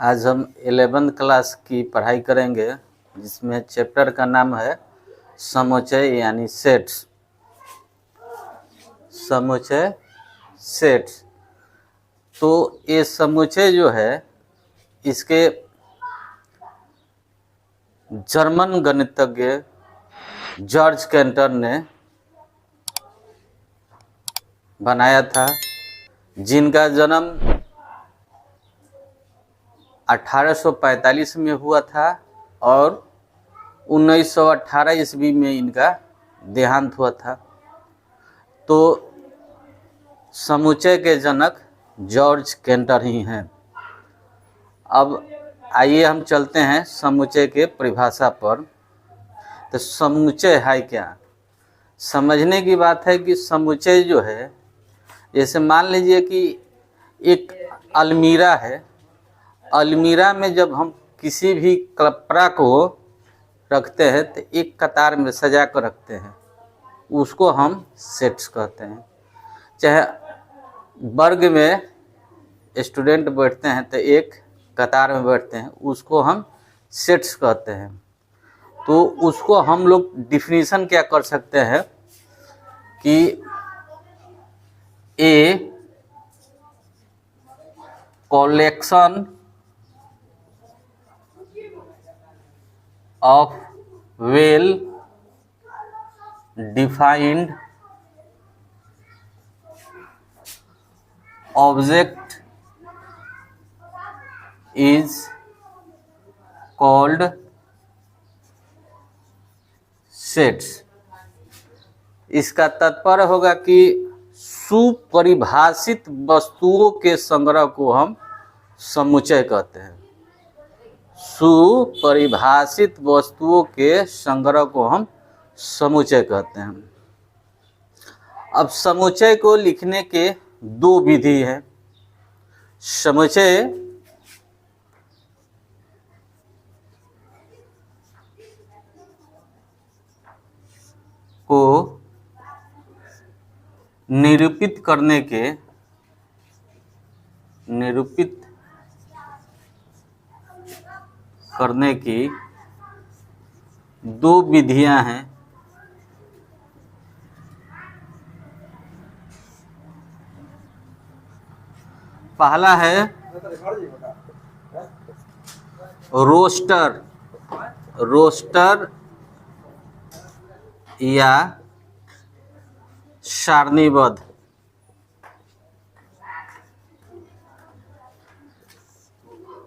आज हम 11th class की पढ़ाई करेंगे, जिसमें चैप्टर का नाम है समुच्चय यानी सेट्स। समुच्चय सेट्स। तो ये समुच्चय जो है इसके जर्मन गणितज्ञ जॉर्ज कैंटर ने बनाया था, जिनका जन्म 1845 में हुआ था और 1918 ईस्वी में इनका देहांत हुआ था। तो समुच्चय के जनक जॉर्ज कैंटर ही हैं। अब आइए हम चलते हैं समुच्चय के परिभाषा पर। तो समुच्चय है क्या? समझने की बात है कि समुच्चय जो है, जैसे मान लीजिए कि एक अलमीरा है। अलमीरा में जब हम किसी भी कपड़ा को रखते हैं तो एक कतार में सजा कर रखते हैं, उसको हम सेट्स कहते हैं। चाहे वर्ग में स्टूडेंट बैठते हैं तो एक कतार में बैठते हैं, उसको हम सेट्स कहते हैं। तो उसको हम लोग डिफिनीशन क्या कर सकते हैं कि a collection of well defined object is called sets। इसका तात्पर्य होगा कि सुपरिभाषित वस्तुओं के संग्रह को हम समुच्चय कहते हैं। सुपरिभाषित वस्तुओं के संग्रह को हम समुच्चय कहते हैं। अब समुच्चय को लिखने के दो विधि हैं। समुच्चय को निरूपित करने की दो विधियां हैं। पहला है रोस्टर या सारणीबद्ध।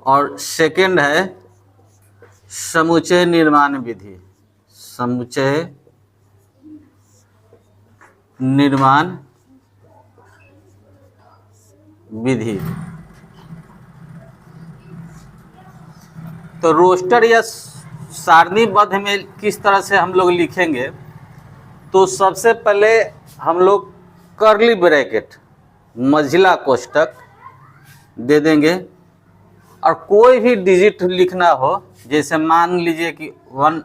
और सेकंड है समुच्चय निर्माण विधि। समुच्चय निर्माण विधि। तो रोस्टर या सारणीबद्ध में किस तरह से हम लोग लिखेंगे? तो सबसे पहले हम लोग कर्ली ब्रैकेट मझिला कोष्ठक दे देंगे, और कोई भी डिजिट लिखना हो, जैसे मान लीजिए कि 1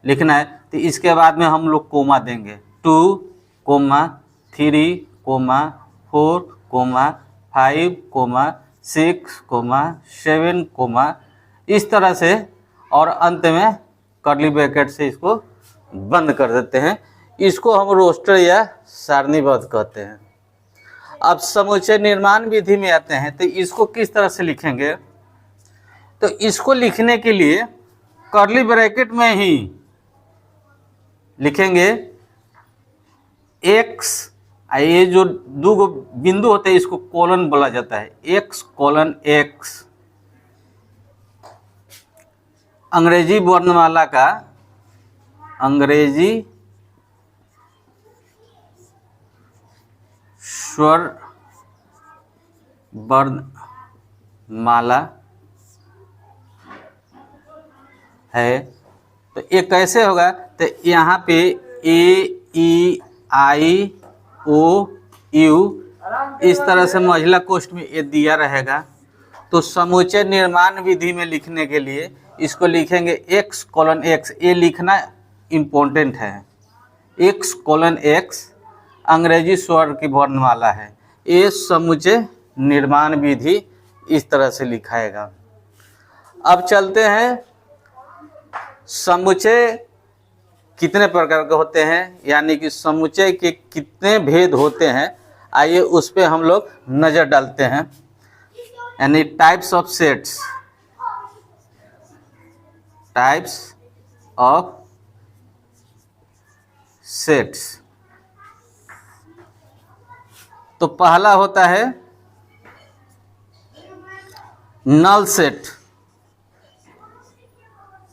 लिखना है तो इसके बाद में हम लोग कोमा देंगे। 2, 3, 4, 5, 6, 7, इस तरह से, और अंत में कर्ली ब्रैकेट से इसको बंद कर देते हैं। इसको हम रोस्टर या सारणीबद्ध कहते हैं। अब समुच्चय निर्माण विधि में आते हैं तो इसको किस तरह से लिखेंगे? तो इसको लिखने के लिए कर्ली ब्रैकेट में ही लिखेंगे x। ये जो दो बिंदु होते हैं इसको कोलन बोला जाता है। x कोलन x अंग्रेजी वर्णमाला का, अंग्रेजी स्वर वर्णमाला है। तो ये कैसे होगा? तो यहाँ पे A-E-I-O-U इस तरह से महिला कोष्ठ में ये दिया रहेगा। तो समुच्चय निर्माण विधि में लिखने के लिए इसको लिखेंगे x कोलन x। ये लिखना इम्पोर्टेंट है। x कोलन x अंग्रेजी स्वर की वर्णमाला है। ये समुच्चय निर्माण विधि इस तरह से लिखाएगा। अब चलते हैं समुच्चय कितने प्रकार के होते हैं, यानी कि समुच्चय के कितने भेद होते हैं, आइए उस पे हम लोग नज़र डालते हैं। यानी types of sets, types of sets. तो पहला होता है नल सेट।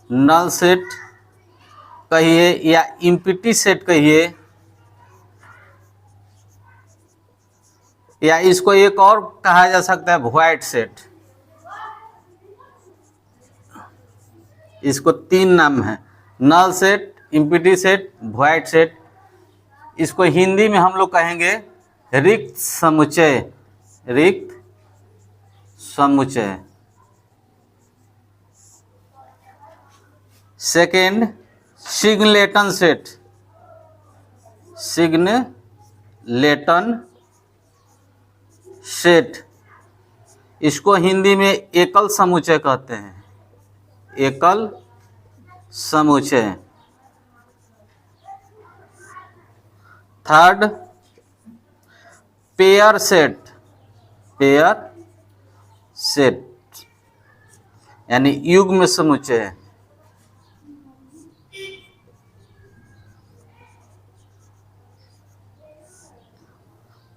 नल सेट कहिए या इम्पिटी सेट कहिए, या इसको एक और कहा जा सकता है वॉइड सेट। इसको तीन नाम है, null set, empty set, void set. इसको हिंदी में हम लोग कहेंगे रिक्त समुच्चय, रिक्त समुच्चय। सेकेंड सिग्नलेटन सेट, सिग्नलेटन सेट, इसको हिंदी में एकल समुच्चय कहते हैं, एकल समुच्चय। Third pair set, pair set यानी युग्म समुच्चय।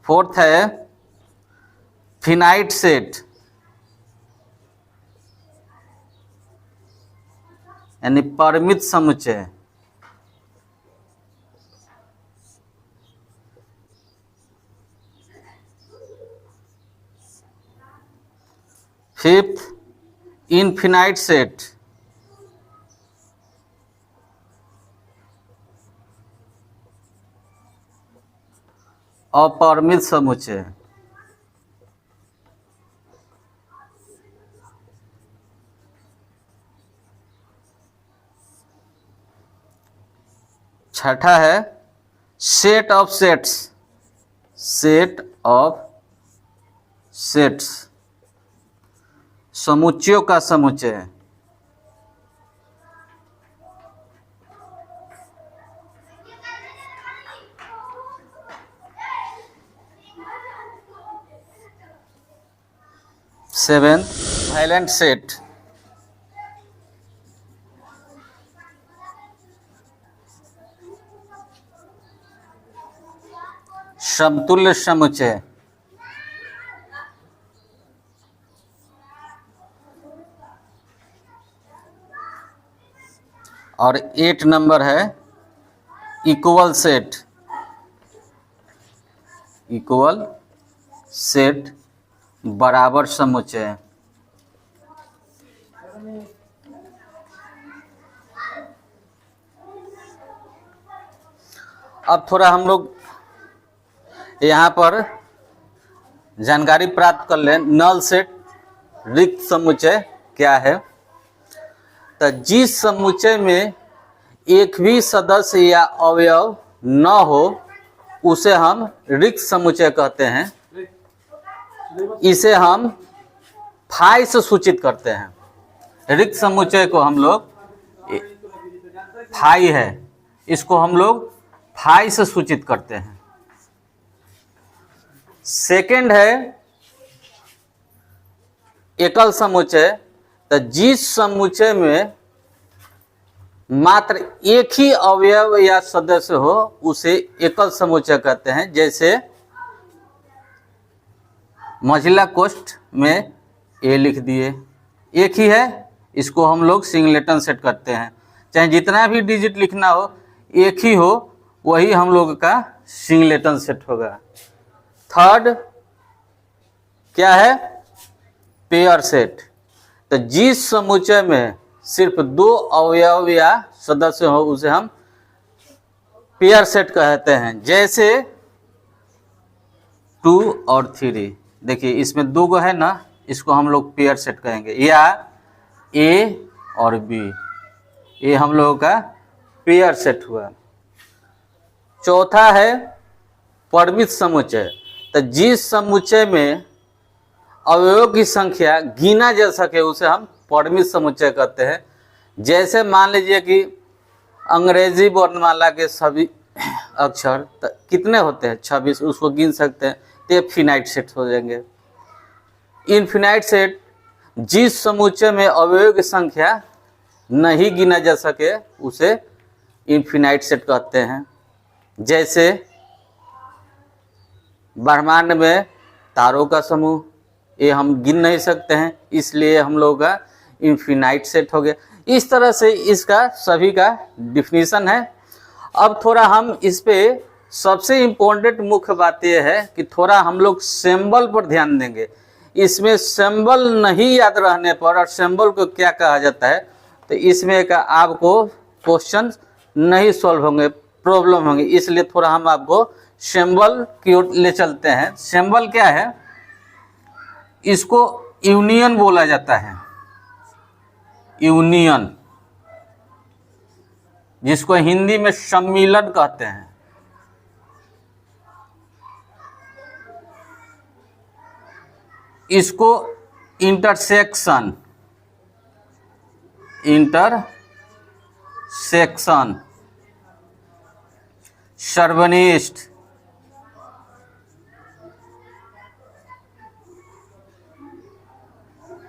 फोर्थ है फिनाइट सेट, यानी परिमित समुच्चय। फिफ्थ इनफिनाइट सेट, अपरिमित समुच्चय। छठा है set of sets, set of sets, समुच्चयों का समुच्चय। सेवेंथ वायलेंट सेट, समतुल्य समुच्चय। और 8 नंबर है इक्वल सेट, इक्वल सेट बराबर समुच्चय। अब थोड़ा हम लोग यहाँ पर जानकारी प्राप्त कर लें नल सेट, रिक्त समुच्चय क्या है। तो जिस समुच्चय में एक भी सदस्य या अवयव न हो उसे हम रिक्त समुच्चय कहते हैं। इसे हम फाई से सूचित करते हैं। रिक्त समुच्चय को हम लोग फाई है, इसको हम लोग फाई से सूचित करते हैं। सेकंड है एकल समुच्चय। तो जिस समुच्चय में मात्र एक ही अवयव या सदस्य हो उसे एकल समुच्चय कहते हैं। जैसे मझिला कोष्ठ में ए लिख दिए, एक ही है, इसको हम लोग सिंगलेटन सेट करते हैं। चाहे जितना भी डिजिट लिखना हो एक ही हो, वही हम लोग का सिंगलेटन सेट होगा। थर्ड क्या है पेयर सेट। तो जिस समुच्चय में सिर्फ 2 अवयव या सदस्य हो उसे हम पेयर सेट कहते हैं। जैसे 2 और 3, देखिए इसमें 2 गो है ना, इसको हम लोग पेयर सेट कहेंगे। या ए और बी, ये हम लोगों का पेयर सेट हुआ। चौथा है परिमित समुच्चय। तो जिस समुच्चय में अवयवों की संख्या गिना जा सके उसे हम परिमित समुच्चय कहते हैं। जैसे मान लीजिए कि अंग्रेजी वर्णमाला के सभी अक्षर कितने होते हैं 26, उसको गिन सकते हैं, तो ये फिनाइट सेट हो जाएंगे। इनफिनाइट सेट जिस समुच्चय में अवयवों की संख्या नहीं गिना जा सके उसे इनफिनाइट सेट कहते हैं। जैसे ब्रह्मांड में तारों का समूह, ये हम गिन नहीं सकते हैं, इसलिए हम लोगों का इनफिनाइट सेट हो गया। इस तरह से इसका सभी का डिफिनीशन है। अब थोड़ा हम इस पे सबसे इम्पोर्टेंट मुख्य बात यह है कि थोड़ा हम लोग सिंबल पर ध्यान देंगे। इसमें सिंबल नहीं याद रहने पर, और सिंबल को क्या कहा जाता है, तो इसमें का आपको क्वेश्चन नहीं सॉल्व होंगे, प्रॉब्लम होंगे। इसलिए थोड़ा हम आपको सिंबल की ओर ले चलते हैं। सिंबल क्या है? इसको यूनियन बोला जाता है, यूनियन, जिसको हिंदी में सम्मिलन कहते हैं। इसको इंटरसेक्शन, इंटरसेक्शन, सर्वनिष्ठ,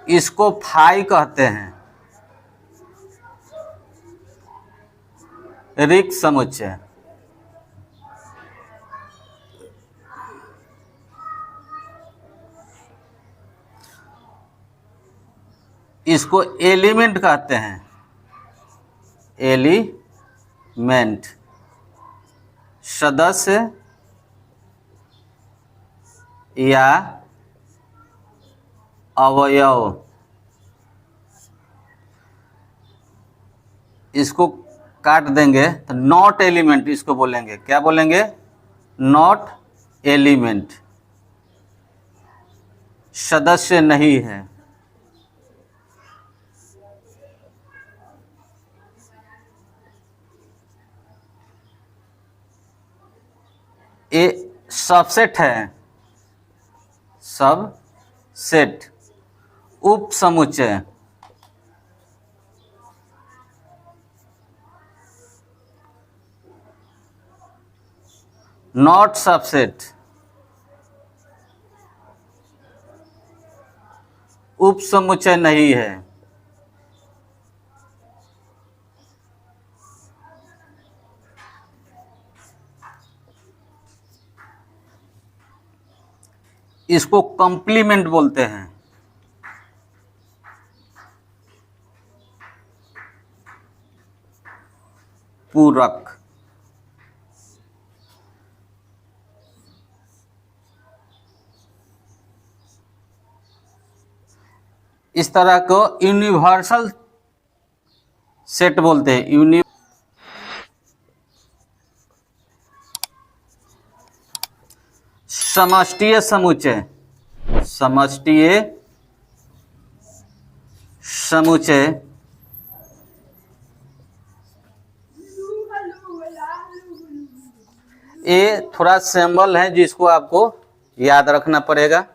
इसको फाई कहते हैं, रिक्त समुच्चय। इसको एलिमेंट कहते हैं, एलिमेंट, सदस्य या अवयव। इसको काट देंगे तो नॉट एलिमेंट इसको बोलेंगे। क्या बोलेंगे? नॉट एलिमेंट, सदस्य नहीं है। ये सबसेट है, सबसेट, उप समुच्चय, नॉट सबसेट, उप समुच्चय नहीं है। इसको कॉम्प्लीमेंट बोलते हैं, पूरक। इस तरह को यूनिवर्सल सेट बोलते हैं। समष्टीय समुच्चय, समष्टीय समुच्चय ये थोड़ा सिंबल है जिसको आपको याद रखना पड़ेगा।